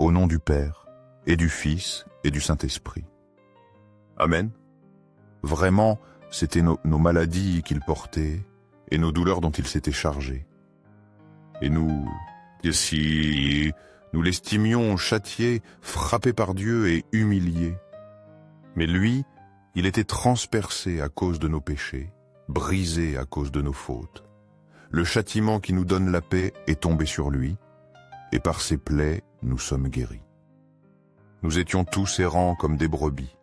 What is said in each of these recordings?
au nom du Père, et du Fils, et du Saint-Esprit. Amen. Vraiment, c'étaient nos maladies qu'il portait, et nos douleurs dont il s'était chargé. Et nous l'estimions châtié, frappé par Dieu et humilié. Mais lui, il était transpercé à cause de nos péchés, brisé à cause de nos fautes. Le châtiment qui nous donne la paix est tombé sur lui, et par ses plaies, nous sommes guéris. Nous étions tous errants comme des brebis,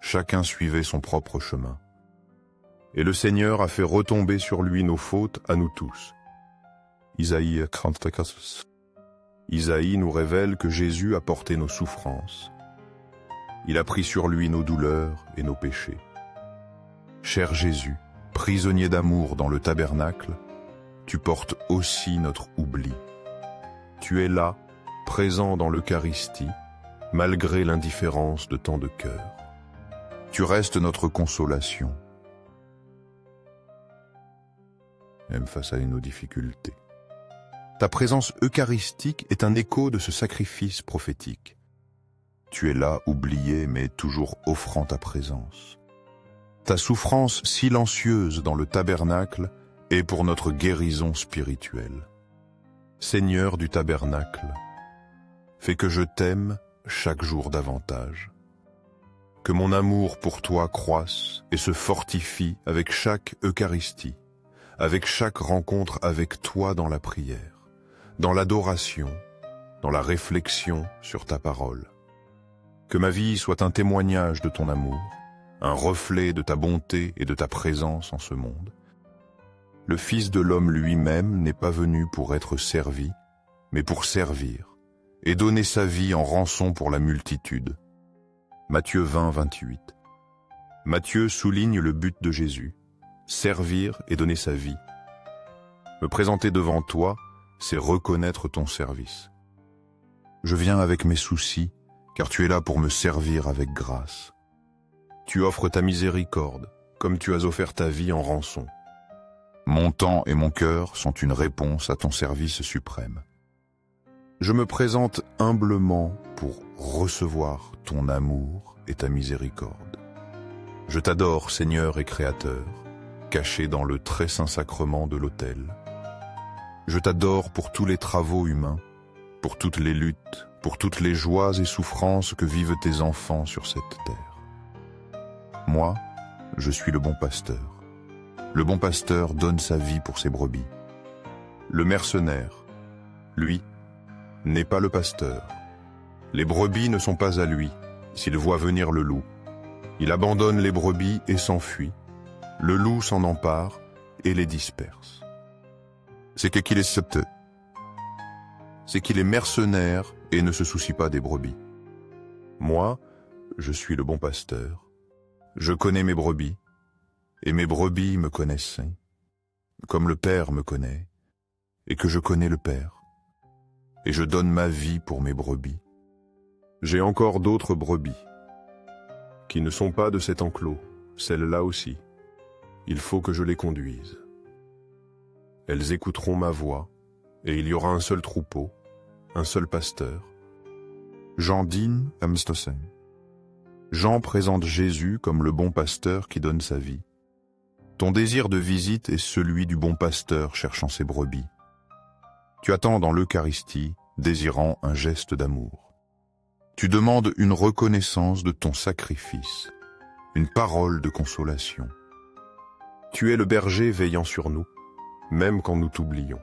chacun suivait son propre chemin. Et le Seigneur a fait retomber sur lui nos fautes à nous tous. Isaïe 44. Isaïe nous révèle que Jésus a porté nos souffrances. Il a pris sur lui nos douleurs et nos péchés. Cher Jésus, prisonnier d'amour dans le tabernacle, tu portes aussi notre oubli. Tu es là, présent dans l'Eucharistie, malgré l'indifférence de tant de cœurs. Tu restes notre consolation, même face à nos difficultés. Ta présence eucharistique est un écho de ce sacrifice prophétique. Tu es là, oublié, mais toujours offrant ta présence. Ta souffrance silencieuse dans le tabernacle est pour notre guérison spirituelle. Seigneur du tabernacle, fais que je t'aime chaque jour davantage. Que mon amour pour toi croisse et se fortifie avec chaque Eucharistie, avec chaque rencontre avec toi dans la prière, dans l'adoration, dans la réflexion sur ta parole. Que ma vie soit un témoignage de ton amour, un reflet de ta bonté et de ta présence en ce monde. Le Fils de l'homme lui-même n'est pas venu pour être servi, mais pour servir, et donner sa vie en rançon pour la multitude. Matthieu 20, 28. Matthieu souligne le but de Jésus, servir et donner sa vie. Me présenter devant toi, c'est reconnaître ton service. Je viens avec mes soucis, car tu es là pour me servir avec grâce. Tu offres ta miséricorde, comme tu as offert ta vie en rançon. Mon temps et mon cœur sont une réponse à ton service suprême. Je me présente humblement pour recevoir ton amour et ta miséricorde. Je t'adore, Seigneur et Créateur, caché dans le très saint sacrement de l'autel. Je t'adore pour tous les travaux humains, pour toutes les luttes, pour toutes les joies et souffrances que vivent tes enfants sur cette terre. Moi, je suis le bon pasteur. Le bon pasteur donne sa vie pour ses brebis. Le mercenaire, lui, n'est pas le pasteur. Les brebis ne sont pas à lui, s'il voit venir le loup. Il abandonne les brebis et s'enfuit. Le loup s'en empare et les disperse. C'est qu'il est mercenaire et ne se soucie pas des brebis. Moi, je suis le bon pasteur. Je connais mes brebis, et mes brebis me connaissent, comme le Père me connaît, et que je connais le Père. Et je donne ma vie pour mes brebis. J'ai encore d'autres brebis, qui ne sont pas de cet enclos, celles-là aussi. Il faut que je les conduise. Elles écouteront ma voix, et il y aura un seul troupeau, un seul pasteur. Jean dîne Amstosen. Jean présente Jésus comme le bon pasteur qui donne sa vie. Ton désir de visite est celui du bon pasteur cherchant ses brebis. Tu attends dans l'Eucharistie, désirant un geste d'amour. Tu demandes une reconnaissance de ton sacrifice, une parole de consolation. Tu es le berger veillant sur nous, même quand nous t'oublions.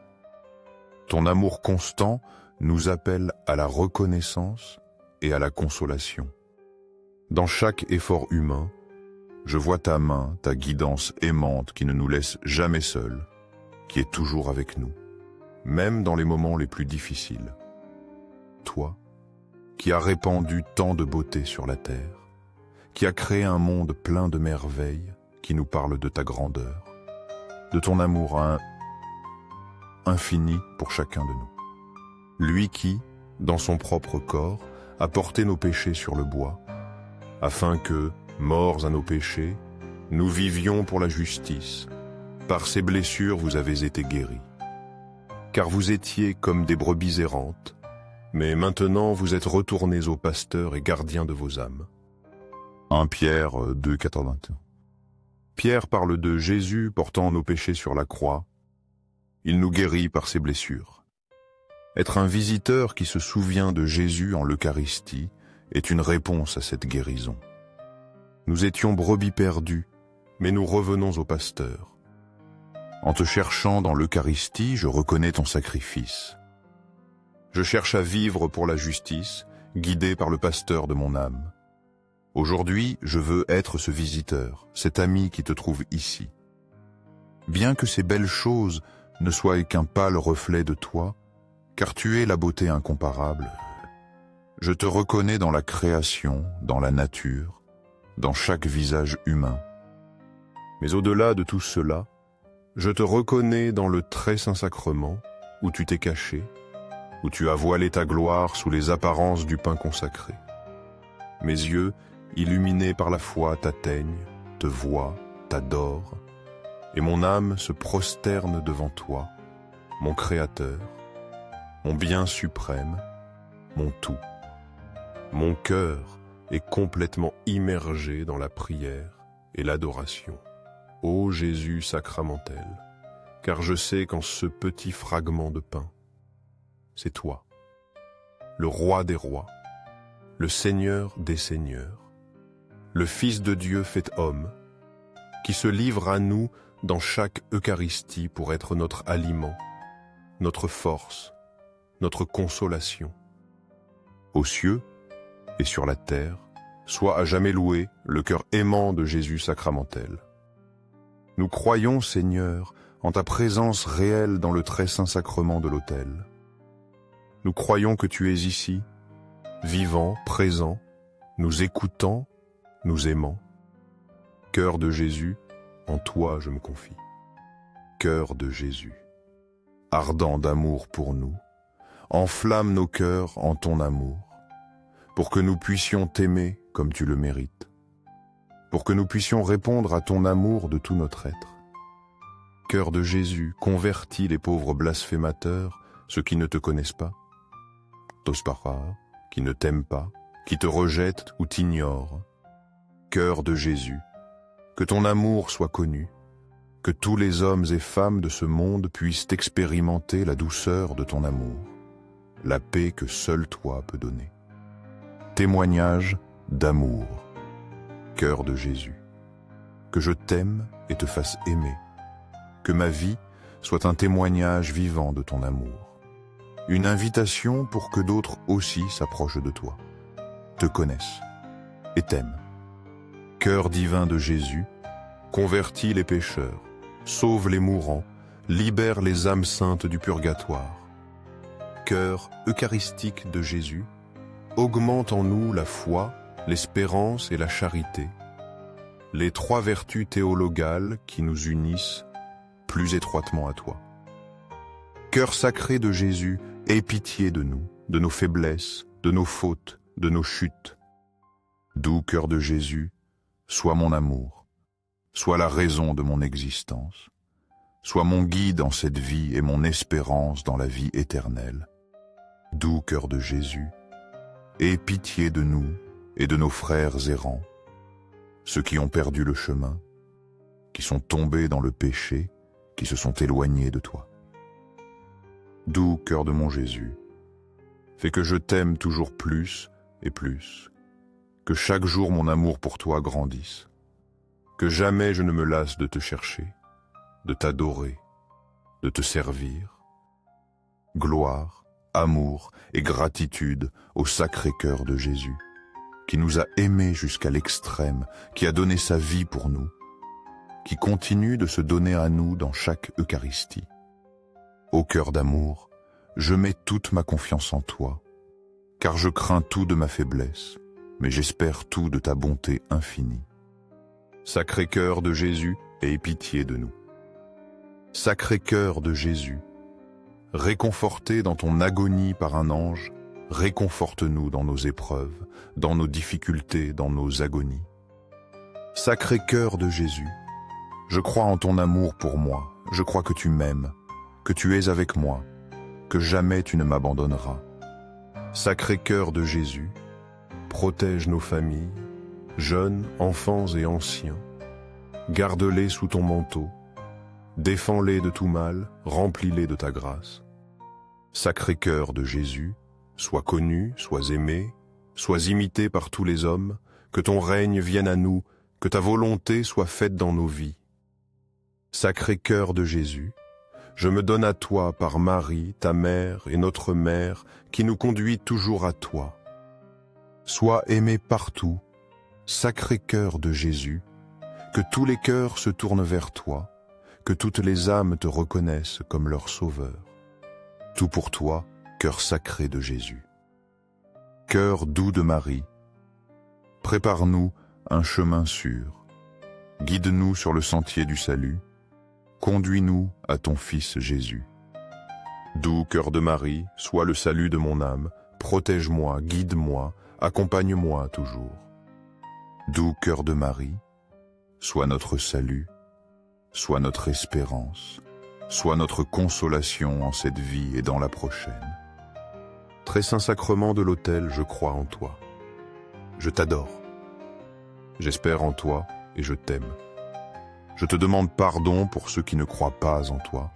Ton amour constant nous appelle à la reconnaissance et à la consolation. Dans chaque effort humain, je vois ta main, ta guidance aimante qui ne nous laisse jamais seuls, qui est toujours avec nous, même dans les moments les plus difficiles. Toi, qui as répandu tant de beauté sur la terre, qui as créé un monde plein de merveilles qui nous parle de ta grandeur, de ton amour infini pour chacun de nous. Lui qui, dans son propre corps, a porté nos péchés sur le bois, afin que, morts à nos péchés, nous vivions pour la justice. Par ses blessures vous avez été guéris. Car vous étiez comme des brebis errantes, mais maintenant vous êtes retournés au pasteur et gardien de vos âmes. 1 Pierre 2,81. Pierre parle de Jésus portant nos péchés sur la croix. Il nous guérit par ses blessures. Être un visiteur qui se souvient de Jésus en l'Eucharistie est une réponse à cette guérison. Nous étions brebis perdues, mais nous revenons au pasteur. En te cherchant dans l'Eucharistie, je reconnais ton sacrifice. Je cherche à vivre pour la justice, guidé par le pasteur de mon âme. Aujourd'hui, je veux être ce visiteur, cet ami qui te trouve ici. Bien que ces belles choses ne soient qu'un pâle reflet de toi, car tu es la beauté incomparable, je te reconnais dans la création, dans la nature, dans chaque visage humain. Mais au-delà de tout cela, je te reconnais dans le très saint sacrement où tu t'es caché, où tu as voilé ta gloire sous les apparences du pain consacré. Mes yeux, illuminés par la foi, t'atteignent, te voient, t'adorent, et mon âme se prosterne devant toi, mon Créateur, mon bien suprême, mon tout. Mon cœur est complètement immergé dans la prière et l'adoration. Ô Jésus sacramentel, car je sais qu'en ce petit fragment de pain, c'est toi, le roi des rois, le Seigneur des seigneurs, le Fils de Dieu fait homme, qui se livre à nous dans chaque Eucharistie pour être notre aliment, notre force, notre consolation. Aux cieux et sur la terre, soit à jamais loué le cœur aimant de Jésus sacramentel. Nous croyons, Seigneur, en ta présence réelle dans le très saint sacrement de l'autel. Nous croyons que tu es ici, vivant, présent, nous écoutant, nous aimant. Cœur de Jésus, en toi je me confie. Cœur de Jésus, ardent d'amour pour nous, enflamme nos cœurs en ton amour, pour que nous puissions t'aimer comme tu le mérites, pour que nous puissions répondre à ton amour de tout notre être. Cœur de Jésus, convertis les pauvres blasphémateurs, ceux qui ne te connaissent pas, Tospara, qui ne t'aiment pas, qui te rejettent ou t'ignorent. Cœur de Jésus, que ton amour soit connu, que tous les hommes et femmes de ce monde puissent expérimenter la douceur de ton amour, la paix que seul toi peux donner. Témoignage d'amour, cœur de Jésus, que je t'aime et te fasse aimer, que ma vie soit un témoignage vivant de ton amour, une invitation pour que d'autres aussi s'approchent de toi, te connaissent et t'aiment. Cœur divin de Jésus, convertis les pécheurs, sauve les mourants, libère les âmes saintes du purgatoire. Cœur eucharistique de Jésus, augmente en nous la foi, l'espérance et la charité, les trois vertus théologales qui nous unissent plus étroitement à toi. Cœur sacré de Jésus, aie pitié de nous, de nos faiblesses, de nos fautes, de nos chutes. Doux cœur de Jésus, sois mon amour, sois la raison de mon existence, sois mon guide en cette vie et mon espérance dans la vie éternelle. Doux cœur de Jésus, aie pitié de nous et de nos frères errants, ceux qui ont perdu le chemin, qui sont tombés dans le péché, qui se sont éloignés de toi. Doux cœur de mon Jésus, fais que je t'aime toujours plus et plus, que chaque jour mon amour pour toi grandisse, que jamais je ne me lasse de te chercher, de t'adorer, de te servir. Gloire, amour et gratitude au sacré cœur de Jésus, qui nous a aimés jusqu'à l'extrême, qui a donné sa vie pour nous, qui continue de se donner à nous dans chaque Eucharistie. Ô cœur d'amour, je mets toute ma confiance en toi, car je crains tout de ma faiblesse, mais j'espère tout de ta bonté infinie. Sacré cœur de Jésus, aie pitié de nous. Sacré cœur de Jésus, réconforté dans ton agonie par un ange, réconforte-nous dans nos épreuves, dans nos difficultés, dans nos agonies. Sacré cœur de Jésus, je crois en ton amour pour moi, je crois que tu m'aimes, que tu es avec moi, que jamais tu ne m'abandonneras. Sacré-Cœur de Jésus, protège nos familles, jeunes, enfants et anciens. Garde-les sous ton manteau, défends-les de tout mal, remplis-les de ta grâce. Sacré-Cœur de Jésus, sois connu, sois aimé, sois imité par tous les hommes, que ton règne vienne à nous, que ta volonté soit faite dans nos vies. Sacré-Cœur de Jésus, je me donne à toi par Marie, ta mère et notre mère, qui nous conduit toujours à toi. Sois aimé partout, Sacré-Cœur de Jésus, que tous les cœurs se tournent vers toi, que toutes les âmes te reconnaissent comme leur sauveur. Tout pour toi, cœur sacré de Jésus. Cœur doux de Marie, prépare-nous un chemin sûr. Guide-nous sur le sentier du salut. Conduis-nous à ton Fils Jésus. Doux cœur de Marie, sois le salut de mon âme. Protège-moi, guide-moi, accompagne-moi toujours. Doux cœur de Marie, sois notre salut, sois notre espérance, sois notre consolation en cette vie et dans la prochaine. Très saint sacrement de l'autel, je crois en toi. Je t'adore. J'espère en toi et je t'aime. Je te demande pardon pour ceux qui ne croient pas en toi,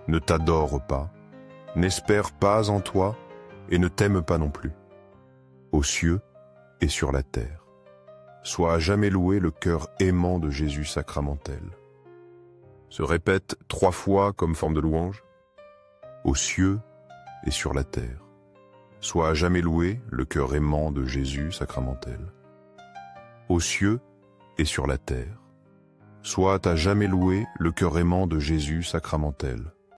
ne t'adorent pas, n'espèrent pas en toi et ne t'aiment pas non plus. Aux cieux et sur la terre, sois à jamais loué le cœur aimant de Jésus sacramentel. Se répète 3 fois comme forme de louange. Aux cieux et sur la terre, sois à jamais loué le cœur aimant de Jésus sacramentel. Aux cieux et sur la terre, soit à jamais loué le cœur aimant de Jésus sacramentel.